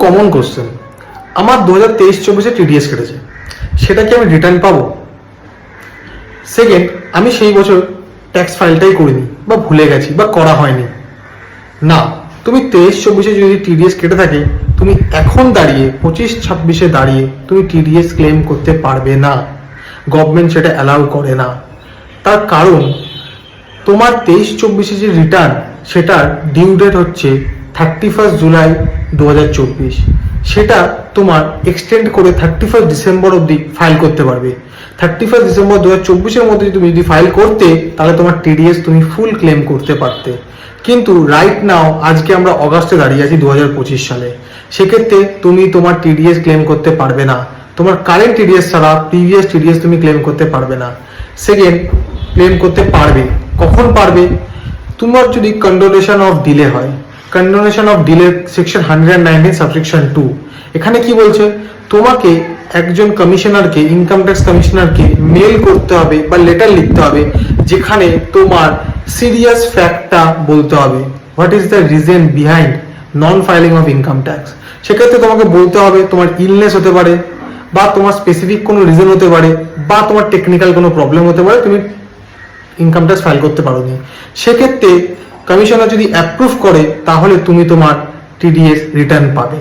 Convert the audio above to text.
Common question, আমার 2023-24 TDS কেটেছে, সেটা কি আমি রিটার্ন পাবো? সেকেন্ড, আমি সেই বছর ট্যাক্স ফাইলটাই করিনি বা ভুলে গেছি বা করা হয়নি। না, তুমি 23-24 যদি টিডিএস কেটে থাকে, তুমি এখন দাঁড়িয়ে 25-26 দাঁড়িয়ে তুমি টিডিএস ক্লেম করতে পারবে না। গভর্নমেন্ট সেটা অ্যালাউ করে না। তার কারণ তোমার 23-24 যে রিটার্ন, সেটার ডিউ ডেট হচ্ছে 31 জুলাই 2024। সেটা তোমার এক্সটেন্ড করে 31 ডিসেম্বর অবধি ফাইল করতে পারবে। 31 ডিসেম্বর 2024 মধ্যে তুমি যদি ফাইল করতে, তাহলে তোমার টিডিএস তুমি ফুল ক্লেম করতে পারতে। কিন্তু রাইট নাও, আজকে আমরা অগাস্টে দাঁড়িয়ে আছি 2025 সালে, সেক্ষেত্রে তুমি তোমার টিডিএস ক্লেম করতে পারবে না। তোমার কারেন্ট টিডিএস ছাড়া প্রিভিয়াস টিডিএস তুমি ক্লেম করতে পারবে না। সেকেন্ড, ক্লেম করতে পারবে কখন পারবে? তোমার যদি কন্ডোনেশন অফ ডিলে হয়, condonation of delay section 119 subsection 2, এখানে কি বলছে? তোমাকে একজন কমিশনারকে, ইনকাম ট্যাক্স কমিশনারকে মেল করতে হবে বা লেটার লিখতে হবে, যেখানে তোমার সিরিয়াস ফ্যাক্টটা বলতে হবে, what is the reason behind non filing of income tax. সেক্ষেত্রে তোমাকে বলতে হবে তোমার ইলনেস হতে পারে, বা তোমার স্পেসিফিক কোনো রিজন হতে পারে, বা তোমার টেকনিক্যাল কোনো প্রবলেম হতে পারে, তুমি ইনকাম ট্যাক্স ফাইল করতে পারোনি। সেক্ষেত্রে কমিশনার যদি অ্যাপ্রুভ করে, তাহলে তুমি তোমার টিডিএস রিটার্ন পাবে।